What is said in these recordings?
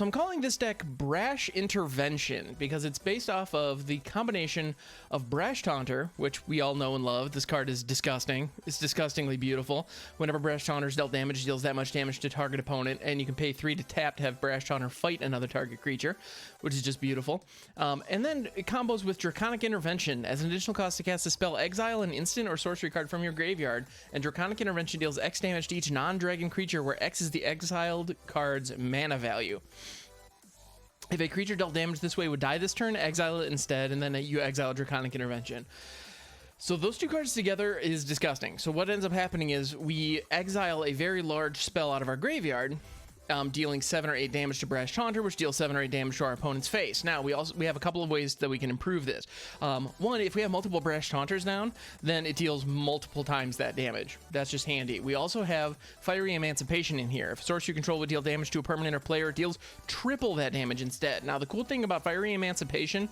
So I'm calling this deck Brash Intervention because it's based off of the combination of Brash Taunter, which we all know and love. This card is disgusting. It's disgustingly beautiful. Whenever Brash Taunter is dealt damage, it deals that much damage to target opponent, and you can pay 3 to tap to have Brash Taunter fight another target creature, which is just beautiful. And then it combos with Draconic Intervention. As an additional cost to cast a spell, exile an instant or sorcery card from your graveyard, and Draconic Intervention deals X damage to each non-dragon creature, where X is the exiled card's mana value. If a creature dealt damage this way would die this turn, exile it instead, and then you exile Draconic Intervention. So those two cards together is disgusting. So what ends up happening is we exile a very large spell out of our graveyard, dealing 7 or 8 damage to Brash Taunter, which deals 7 or 8 damage to our opponent's face. Now, we have a couple of ways that we can improve this. One, if we have multiple Brash Taunters down, then it deals multiple times that damage. That's just handy. We also have Fiery Emancipation in here. If Source you control would deal damage to a permanent or player, it deals triple that damage instead. Now, the cool thing about Fiery Emancipation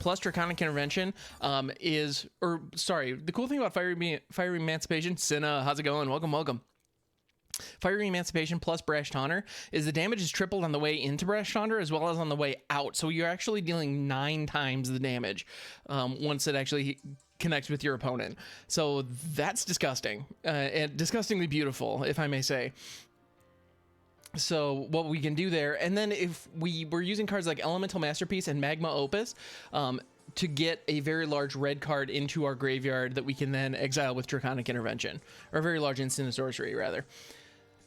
plus Draconic Intervention the cool thing about Fiery Emancipation, Cinna, how's it going? Welcome. Fiery Emancipation plus Brash Taunter is the damage is tripled on the way into Brash Taunter as well as on the way out. So you're actually dealing 9 times the damage once it actually connects with your opponent. So that's disgusting and disgustingly beautiful, if I may say. So what we can do there, and then if we were using cards like Elemental Masterpiece and Magma Opus to get a very large red card into our graveyard that we can then exile with Draconic Intervention, or a very large instant sorcery rather.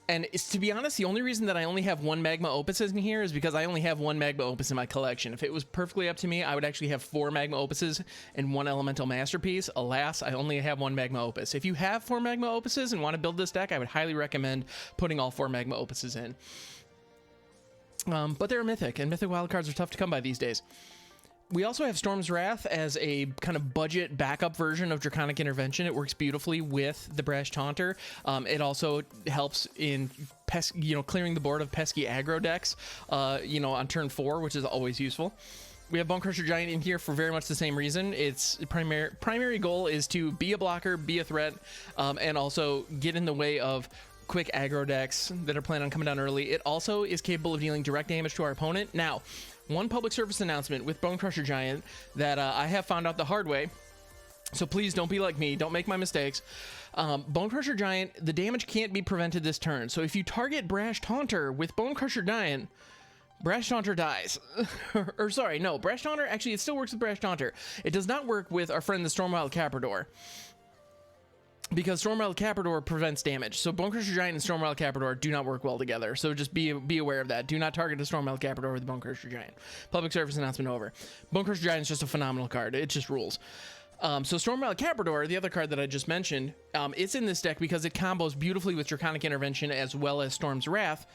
And to be honest, the only reason that I only have 1 Magma Opus in here is because I only have 1 Magma Opus in my collection. If it was perfectly up to me, I would actually have 4 Magma Opuses and 1 Elemental Masterpiece. Alas, I only have 1 Magma Opus. If you have 4 Magma Opuses and want to build this deck, I would highly recommend putting all 4 Magma Opuses in. But they're mythic, and mythic wildcards are tough to come by these days. We also have Storm's Wrath as a kind of budget backup version of Draconic Intervention. It works beautifully with the Brash Taunter. It also helps in clearing the board of pesky aggro decks, on turn 4, which is always useful. We have Bonecrusher Giant in here for very much the same reason. Its primary goal is to be a blocker, be a threat, and also get in the way of quick aggro decks that are planning on coming down early. It also is capable of dealing direct damage to our opponent. Now, one public service announcement with Bonecrusher Giant that I have found out the hard way, so please don't be like me, don't make my mistakes. Bonecrusher Giant, the damage can't be prevented this turn, so if you target Brash Taunter with Bonecrusher Giant, Brash Taunter dies. Brash Taunter, actually it still works with Brash Taunter. It does not work with our friend the Stormwild Capridor, because Stormwild Capridor prevents damage. So Bonecrusher Giant and Stormwild Capridor do not work well together. So just be aware of that. Do not target the Stormwild Capridor with Bonecrusher Giant. Public service announcement over. Bonecrusher Giant is just a phenomenal card. It just rules. So Stormwild Capridor, the other card that I just mentioned, it's in this deck because it combos beautifully with Draconic Intervention as well as Storm's Wrath,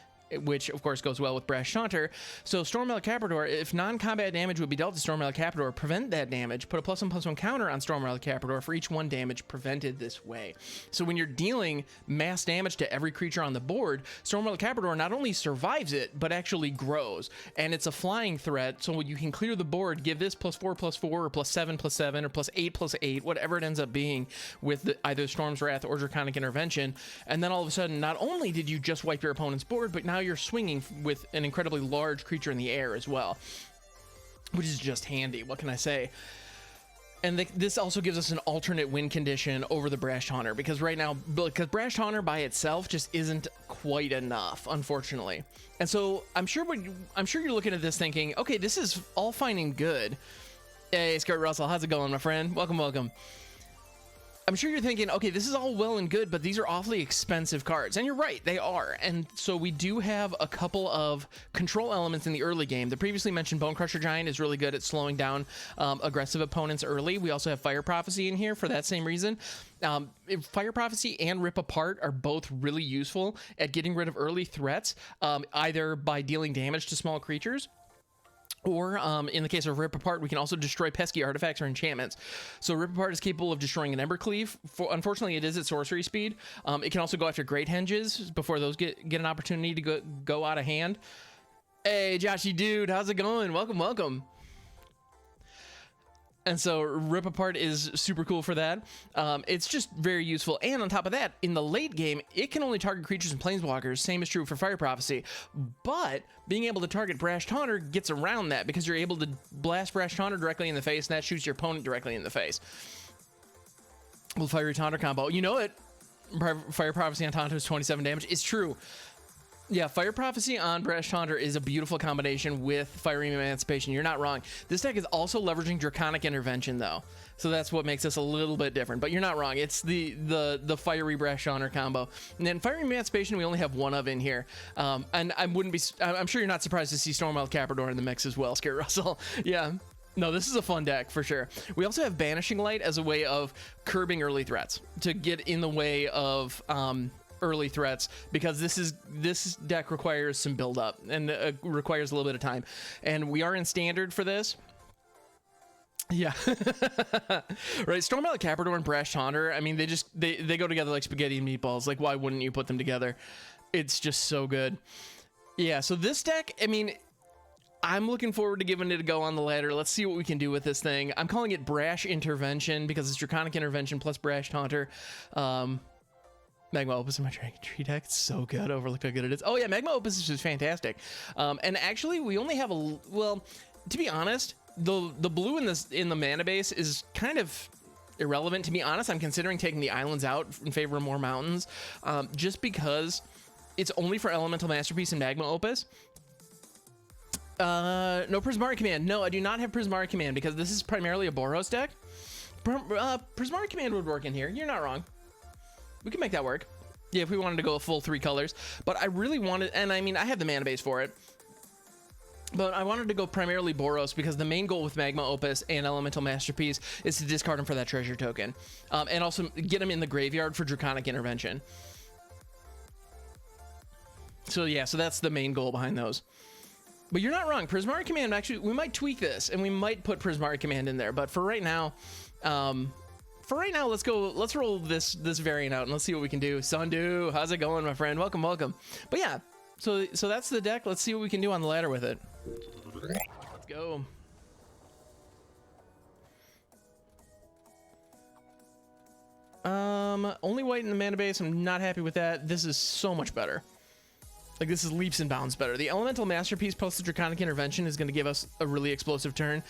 which of course goes well with Brash Taunter. So Stormwild Capridor, if non-combat damage would be dealt to Stormwild Capridor, prevent that damage, put a +1/+1 counter on Stormwild Capridor for each 1 damage prevented this way. So when you're dealing mass damage to every creature on the board, Stormwild Capridor not only survives it, but actually grows. And it's a flying threat, so you can clear the board, give this +4/+4, or +7/+7, or +8/+8, whatever it ends up being with either Storm's Wrath or Draconic Intervention. And then all of a sudden, not only did you just wipe your opponent's board, but now you're swinging with an incredibly large creature in the air as well, which is just handy. What can I say? And this also gives us an alternate win condition over the Brash Taunter, because right now, Brash Taunter by itself just isn't quite enough, unfortunately. And so I'm sure you're looking at this thinking, okay, this is all fine and good. Hey, Skirt Russell, how's it going, my friend? Welcome. I'm sure you're thinking, okay, this is all well and good, but these are awfully expensive cards. And you're right, they are. And so we do have a couple of control elements in the early game. The previously mentioned Bonecrusher Giant is really good at slowing down aggressive opponents early. We also have Fire Prophecy in here for that same reason. Fire Prophecy and Rip Apart are both really useful at getting rid of early threats, either by dealing damage to small creatures, or in the case of Rip Apart, we can also destroy pesky artifacts or enchantments. So Rip Apart is capable of destroying an Embercleave. Unfortunately, it is at sorcery speed. It can also go after Great Henges before those get an opportunity to go out of hand. Hey, Joshy dude, how's it going? Welcome. And so Rip Apart is super cool for that. It's just very useful. And on top of that, in the late game, it can only target creatures and planeswalkers. Same is true for Fire Prophecy. But being able to target Brash Taunter gets around that because you're able to blast Brash Taunter directly in the face, and that shoots your opponent directly in the face. Well, Fiery Taunter combo. You know it. Fire Prophecy on Taunter is 27 damage. It's true. Yeah, Fire Prophecy on Brash Taunter is a beautiful combination with Fiery Emancipation. You're not wrong. This deck is also leveraging Draconic Intervention, though. So that's what makes this a little bit different. But you're not wrong. It's the Fiery Brash Taunter combo. And then Fiery Emancipation, we only have one of in here. And I'm sure you're not surprised to see Stormwild Capridor in the mix as well, Scare Russell. Yeah. No, this is a fun deck for sure. We also have Banishing Light as a way of curbing early threats to get in the way of early threats, because this deck requires some build up and requires a little bit of time, and we are in standard for this. Yeah. Right. Stormwild Capridor and Brash Taunter, I mean, they go together like spaghetti and meatballs. Like, why wouldn't you put them together? It's just so good. Yeah, so this deck, I mean, I'm looking forward to giving it a go on the ladder. Let's see what we can do with this thing. I'm calling it Brash Intervention because it's Draconic Intervention plus Brash Taunter. Magma Opus in my Dragon Tree deck. It's so good. Overlooked how good it is. Oh yeah, Magma Opus is just fantastic. And actually, we only have well, to be honest, the blue in the mana base is kind of irrelevant. To be honest, I'm considering taking the islands out in favor of more mountains, just because it's only for Elemental Masterpiece and Magma Opus. No Prismari Command. No, I do not have Prismari Command because this is primarily a Boros deck. Prismari Command would work in here. You're not wrong. We can make that work. Yeah, if we wanted to go a full 3 colors. But I really wanted, and I mean, I have the mana base for it. But I wanted to go primarily Boros because the main goal with Magma Opus and Elemental Masterpiece is to discard them for that treasure token. And also get them in the graveyard for Draconic Intervention. So yeah, so that's the main goal behind those. But you're not wrong. Prismari Command, actually, we might tweak this and we might put Prismari Command in there. But for right now, let's roll this variant out and let's see what we can do. Sundu, how's it going, my friend? Welcome, welcome. But yeah, so that's the deck. Let's see what we can do on the ladder with it. Let's go. Only white in the mana base. I'm not happy with that. This is so much better. Like, this is leaps and bounds better. The Elemental Masterpiece plus the Draconic Intervention is going to give us a really explosive turn.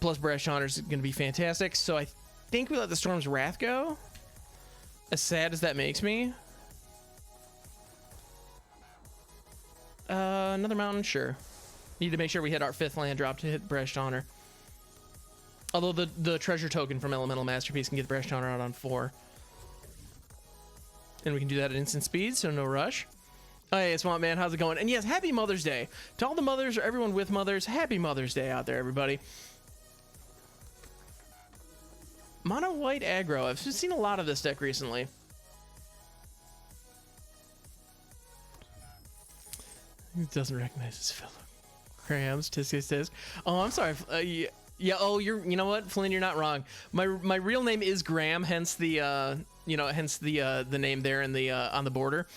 Plus Brash Taunter is going to be fantastic. So I think we let the Storm's Wrath go. As sad as that makes me. Another mountain, sure. Need to make sure we hit our 5th land drop to hit Brash Taunter. Although the treasure token from Elemental Masterpiece can get Brash Taunter out on 4. And we can do that at instant speed, so no rush. Oh, hey, Swamp Man, how's it going? And yes, happy Mother's Day. To all the mothers or everyone with mothers, happy Mother's Day out there, everybody. Mono white aggro. I've seen a lot of this deck recently. It doesn't recognize his fellow crams. Tisk tisk tisk. Oh, I'm sorry. Yeah. Oh, you know what, Flynn? You're not wrong. My real name is Graham. Hence the hence the name there in the on the border.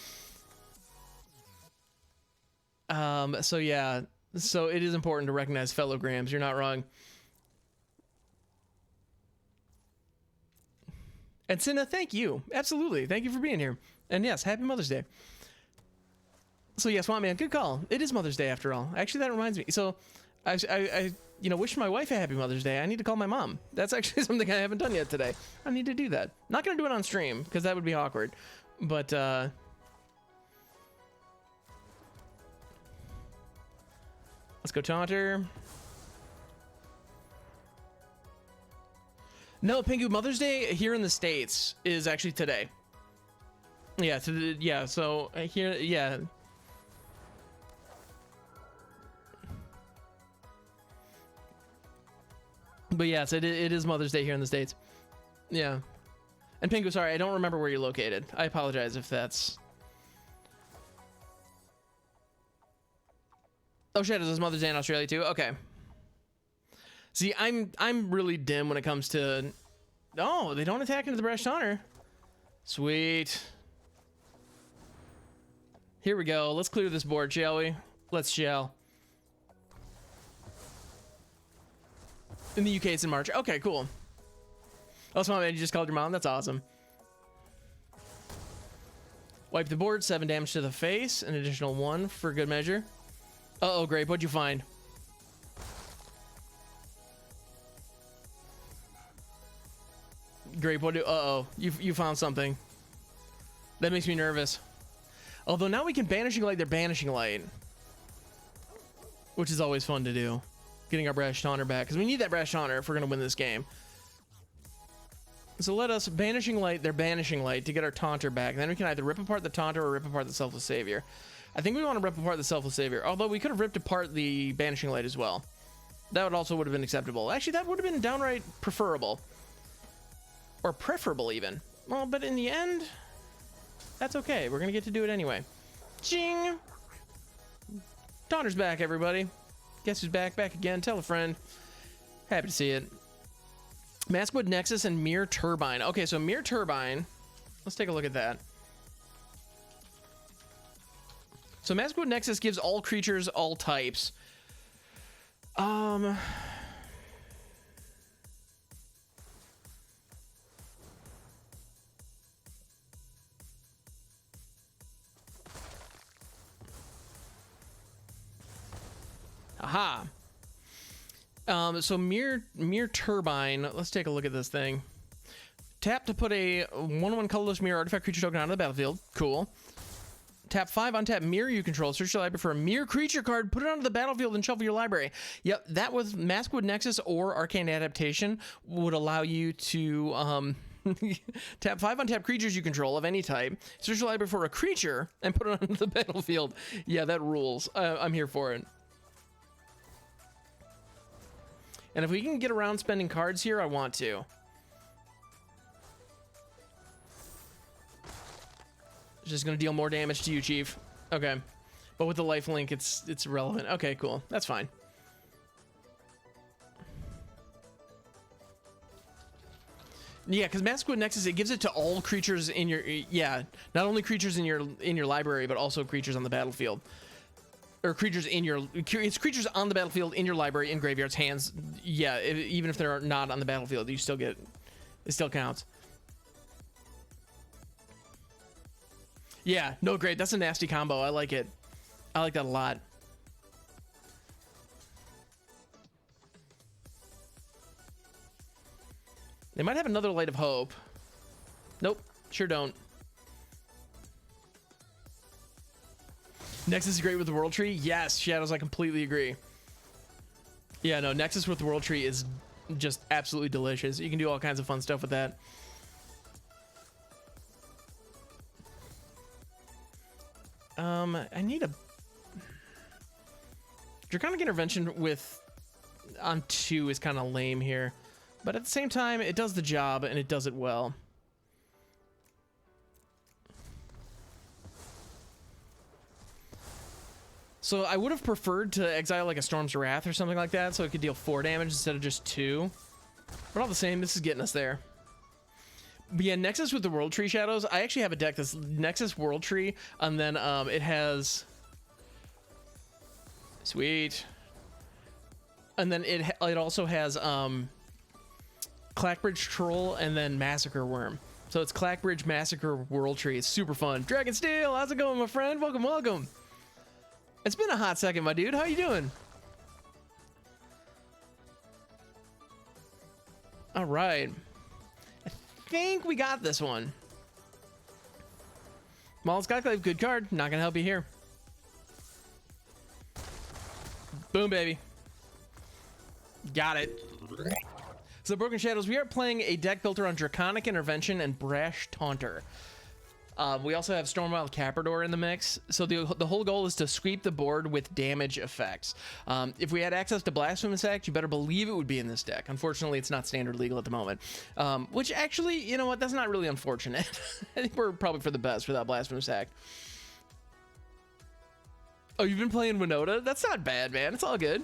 So yeah. So it is important to recognize fellow Grahams. You're not wrong. And Cinna, thank you. Absolutely. Thank you for being here. And yes, happy Mother's Day. So yes, Swamp Man, good call. It is Mother's Day after all. Actually, that reminds me. So I wish my wife a happy Mother's Day. I need to call my mom. That's actually something I haven't done yet today. I need to do that. Not going to do it on stream because that would be awkward. But let's go Taunter. No, Pingu, Mother's Day here in the States is actually today. Yeah, so here, yeah. But yes, it is Mother's Day here in the States. Yeah. And Pingu, sorry, I don't remember where you're located. I apologize if that's... Oh shit, is this Mother's Day in Australia too? Okay. See, I'm really dim when it comes to... Oh, they don't attack into the Brash Taunter. Sweet. Here we go. Let's clear this board, shall we? Let's shall. In the UK, it's in March. Okay, cool. Oh, so you just called your mom? That's awesome. Wipe the board, 7 damage to the face, an additional 1 for good measure. Uh-oh, Grape, what'd you find? Grape, uh-oh, you found something. That makes me nervous. Although now we can Banishing Light their Banishing Light, which is always fun to do. Getting our Brash Taunter back, because we need that Brash Taunter if we're going to win this game. So let us Banishing Light their Banishing Light to get our Taunter back. And then we can either rip apart the Taunter or rip apart the Selfless Savior. I think we want to rip apart the Selfless Savior, although we could have ripped apart the Banishing Light as well. That would also would have been acceptable. Actually, that would have been downright preferable. Or preferable, even. Well, but in the end, that's okay. We're going to get to do it anyway. Ching! Taunter's back, everybody. Guess who's back? Back again. Tell a friend. Happy to see it. Maskwood Nexus and Mirror Turbine. Okay, so Mirror Turbine. Let's take a look at that. So Maskwood Nexus gives all creatures all types. Aha. So Mirror Turbine, let's take a look at this thing. Tap to put a 1/1 colorless mirror artifact creature token onto the battlefield. Cool. Tap 5, untap mirror you control. Search your library for a mirror creature card, put it onto the battlefield, and shuffle your library. Yep, that with Maskwood Nexus or Arcane Adaptation would allow you to tap 5 untap creatures you control of any type. Search your library for a creature and put it onto the battlefield. Yeah, that rules. I'm here for it. And if we can get around spending cards here, I want to. Just gonna deal more damage to you, Chief. Okay. But with the lifelink, it's irrelevant. Okay, cool. That's fine. Yeah, because Maskwood Nexus, it gives it to all creatures in your... Yeah, not only creatures in your library, but also creatures on the battlefield. Or creatures in your... It's creatures on the battlefield, in your library, in graveyards, hands. Yeah, even if they're not on the battlefield, you still get... It still counts. Yeah, no, great. That's a nasty combo. I like it. I like that a lot. They might have another Light of Hope. Nope, sure don't. Nexus is great with the World Tree. Yes, Shadows, I completely agree. Yeah, no, Nexus with the World Tree is just absolutely delicious. You can do all kinds of fun stuff with that. I need a Draconic Intervention with on 2 is kind of lame here, but at the same time it does the job and it does it well. So I would have preferred to exile like a Storm's Wrath or something like that so it could deal 4 damage instead of just 2, but all the same, this is getting us there. But yeah, Nexus with the World Tree, Shadows. I actually have a deck that's Nexus World Tree, and then it has... Sweet. And then it also has Clackbridge Troll and then Massacre Worm. So it's Clackbridge, Massacre, World Tree. It's super fun. Dragon Steel, how's it going, my friend? Welcome, welcome. It's been a hot second, my dude. How you doing? All right. I think we got this one. Maul's Godclave, good card. Not gonna help you here. Boom, baby. Got it. So, Broken Shadows, we are playing a deck built around Draconic Intervention and Brash Taunter. We also have Stormwild Capridor in the mix. So the whole goal is to sweep the board with damage effects. If we had access to Blasphemous Act, you better believe it would be in this deck. Unfortunately, it's not standard legal at the moment. Which actually, you know what? That's not really unfortunate. I think we're probably for the best without Blasphemous Act. Oh, you've been playing Winota? That's not bad, man. It's all good.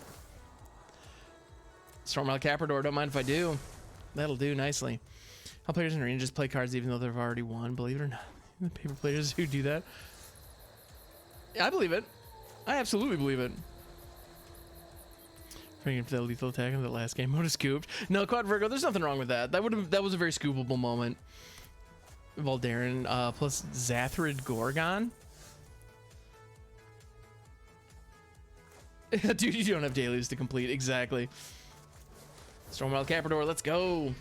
Stormwild Capridor, don't mind if I do. That'll do nicely. How players in Arena just play cards even though they've already won, believe it or not. The paper players who do that. I believe it. I absolutely believe it. Bring him for that lethal attack in the last game. Would have scooped. No, Quad Virgo. There's nothing wrong with that. That was a very scoopable moment. Voldaren plus Zathrid Gorgon. Dude, you don't have dailies to complete. Exactly. Stormwild Capridor, let's go.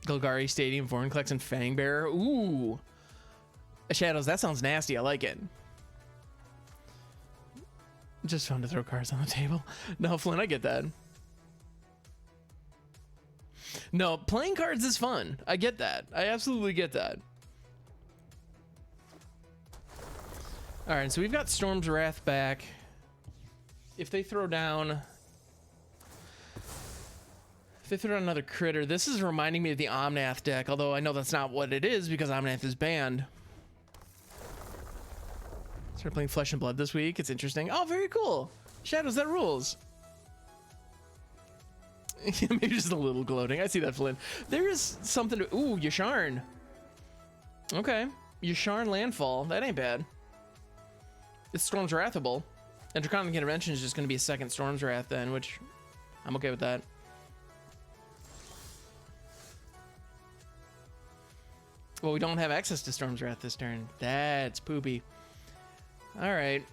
Golgari Stadium, Vornclex, and Fangbearer. Ooh. Shadows, that sounds nasty. I like it. Just fun to throw cards on the table. No, Flynn, I get that. No, playing cards is fun. I get that. I absolutely get that. All right, so we've got Storm's Wrath back. If they throw down another critter, this is reminding me of the Omnath deck, although I know that's not what it is because Omnath is banned. Start playing Flesh and Blood this week. It's interesting. Oh, very cool. Shadows, that rules. Maybe just a little gloating. I see that, Flynn. There is something to... Ooh, Yasharn. Okay. Yasharn Landfall. That ain't bad. It's Storm's Wrathable. And Draconic Intervention is just going to be a second Storm's Wrath then, which I'm okay with that. Well, we don't have access to Storm's Wrath this turn. That's poopy. All right.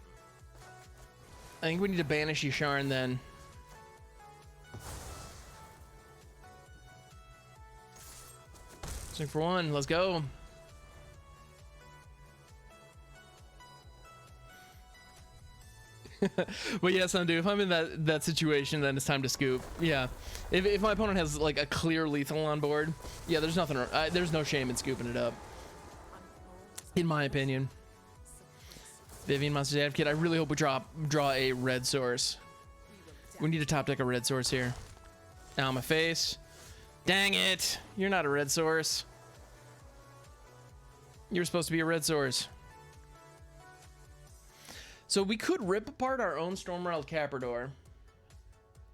I think we need to banish Yasharn then. Swing for one. Let's go. Well, yeah, son, dude, if I'm in that situation, then it's time to scoop. Yeah. If my opponent has like a clear lethal on board, yeah, there's nothing. There's no shame in scooping it up. In my opinion. Vivian Monsters Advocate. I really hope we draw a red source. We need to top deck a red source here. Now my face. Dang it! You're not a red source. You're supposed to be a red source. So we could rip apart our own Stormwild Capridor.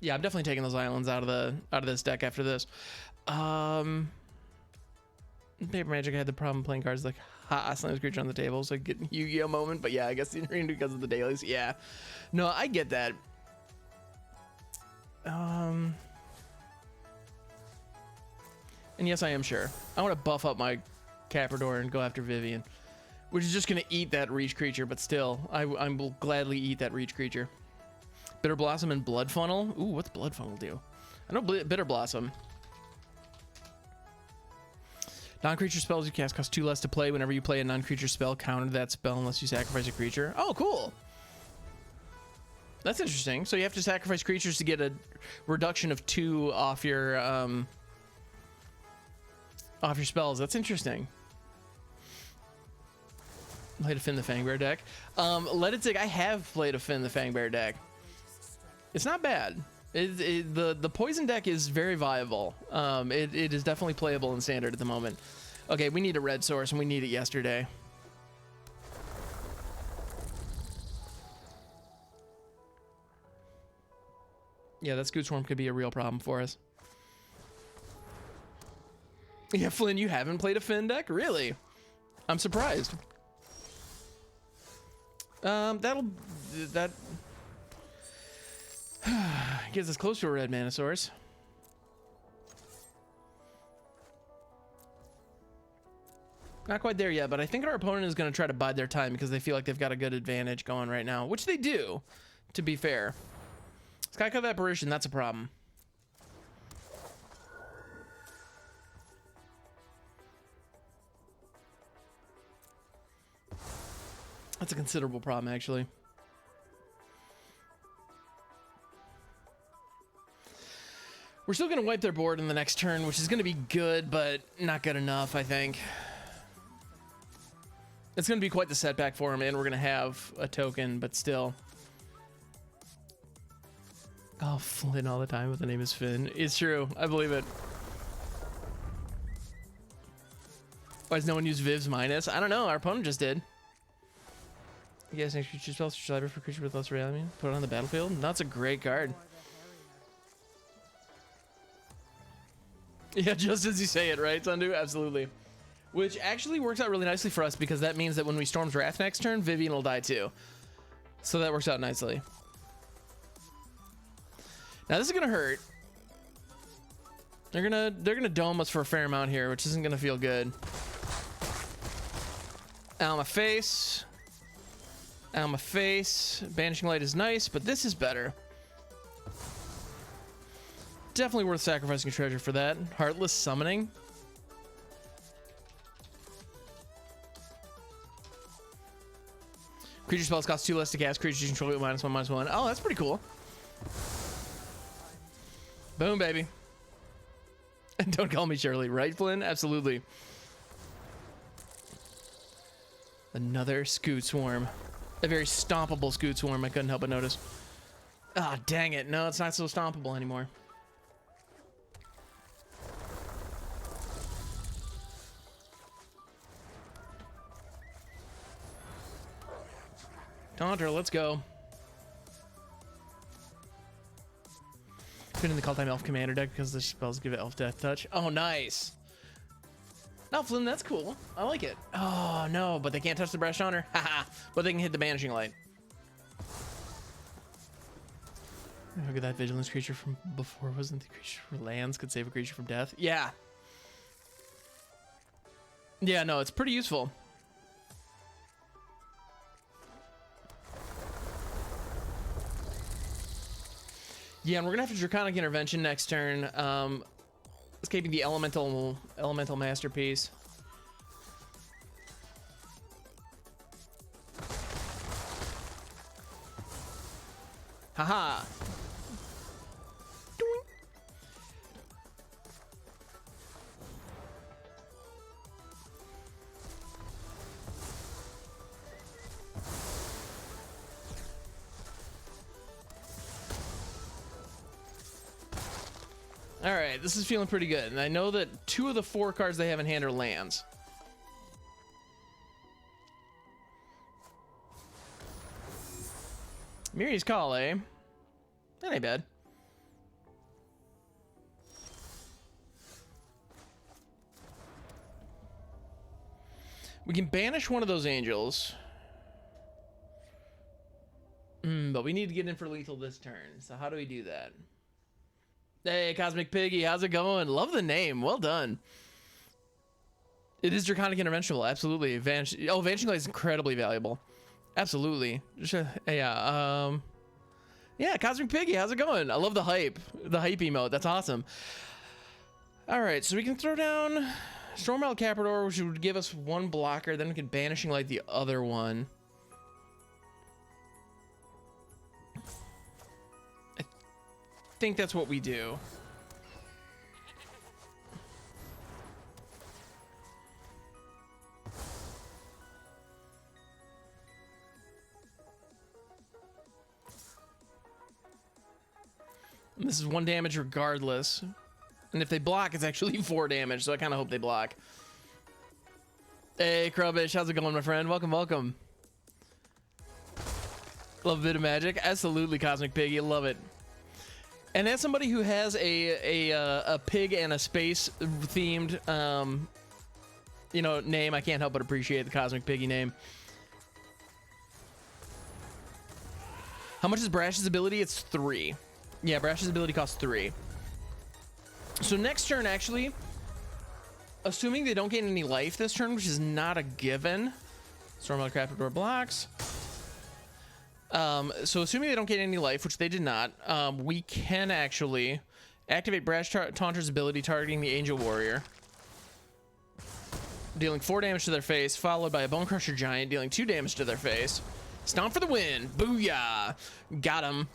Yeah, I'm definitely taking those islands out of this deck after this. Paper Magic had the problem playing cards like slams creature on the table, so getting Yu-Gi-Oh moment. But yeah, I guess because of the dailies. Yeah, no, I get that. And yes, I am sure. I want to buff up my Capridor and go after Vivian, which is just going to eat that reach creature, but still, I will gladly eat that reach creature. Bitter Blossom and Blood Funnel. Ooh, what's Blood Funnel do? I know Bitter Blossom. Non-creature spells you cast cost 2 less to play. Whenever you play a non-creature spell, counter that spell unless you sacrifice a creature. Oh, cool. That's interesting. So you have to sacrifice creatures to get a reduction of 2 off your spells. That's interesting. Played a Finn the Fangbear deck. Let it take. I have played a Finn the Fangbear deck. It's not bad. The poison deck is very viable. It is definitely playable in standard at the moment. Okay, we need a red source and we need it yesterday. Yeah, that Scoot Swarm could be a real problem for us. Yeah, Flynn, you haven't played a Finn deck? Really? I'm surprised. That gets us close to a red mana source. Not quite there yet, but I think our opponent is going to try to bide their time because they feel like they've got a good advantage going right now, which they do, to be fair. Skycove Apparition, that's a problem. That's a considerable problem, actually. We're still going to wipe their board in the next turn, which is going to be good, but not good enough, I think. It's going to be quite the setback for him, and we're going to have a token, but still. Oh, Flynn all the time, but the name is Finn. It's true. I believe it. Why does no one use Viv's Minus? I don't know. Our opponent just did. You guys next creature spells, library for creature with less reality. Put it on the battlefield. That's a great card. Yeah, just as you say it, right, Sundu? Absolutely. Which actually works out really nicely for us because that means that when we Storm's Wrath next turn, Vivian will die too. So that works out nicely. Now this is gonna hurt. They're gonna dome us for a fair amount here, which isn't gonna feel good. Out of my face. Out of my face. Banishing Light is nice, but this is better. Definitely worth sacrificing a treasure for that. Heartless Summoning. Creature spells cost 2 less to cast. Creatures you control with -1/-1. Oh, that's pretty cool. Boom, baby. And don't call me Shirley, right, Flynn? Absolutely. Another Scoot Swarm. A very stompable Scoot Swarm, I couldn't help but notice. Ah, dang it. No, it's not so stompable anymore. Taunter, let's go. Put in the Call Time Elf Commander deck because the spells give it Elf Death Touch. Oh, nice. No, Flynn, that's cool. I like it. Oh, no, but they can't touch the Brash Taunter. Haha. But they can hit the Banishing Light. Look at that Vigilance creature from before. Wasn't the creature for lands could save a creature from death? Yeah. Yeah, no, it's pretty useful. Yeah, and we're gonna have a Draconic Intervention next turn. Escaping the elemental masterpiece. Haha. Doink. All right, this is feeling pretty good. And I know that 2 of the 4 cards they have in hand are lands. Miri's Call, eh? That ain't bad. We can banish one of those angels. But we need to get in for lethal this turn. So how do we do that? Hey, Cosmic Piggy, how's it going? Love the name. Well done. It is Draconic Intervention, absolutely. Vanishing Light is incredibly valuable. Absolutely. Yeah, yeah, Cosmic Piggy, how's it going? I love the hype emote. That's awesome. All right, so we can throw down Stormwild Capridor, which would give us 1 blocker. Then we can Banishing Light the other one. I think that's what we do. And this is 1 damage regardless. And if they block, it's actually 4 damage, so I kind of hope they block. Hey, Krubbish, how's it going, my friend? Welcome, welcome. Love a bit of magic. Absolutely, Cosmic Piggy. Love it. And as somebody who has a pig and a space themed, you know, name, I can't help but appreciate the Cosmic Piggy name. How much is Brash's ability? It's 3. Yeah, Brash's ability costs 3. So next turn, actually, assuming they don't gain any life this turn, which is not a given. Stormwild Capridor blocks. So assuming they don't get any life, which they did not, we can actually activate Brash Taunter's ability targeting the Angel Warrior, dealing 4 damage to their face, followed by a Bonecrusher Giant dealing 2 damage to their face. Stomp for the win. Booyah. Got him.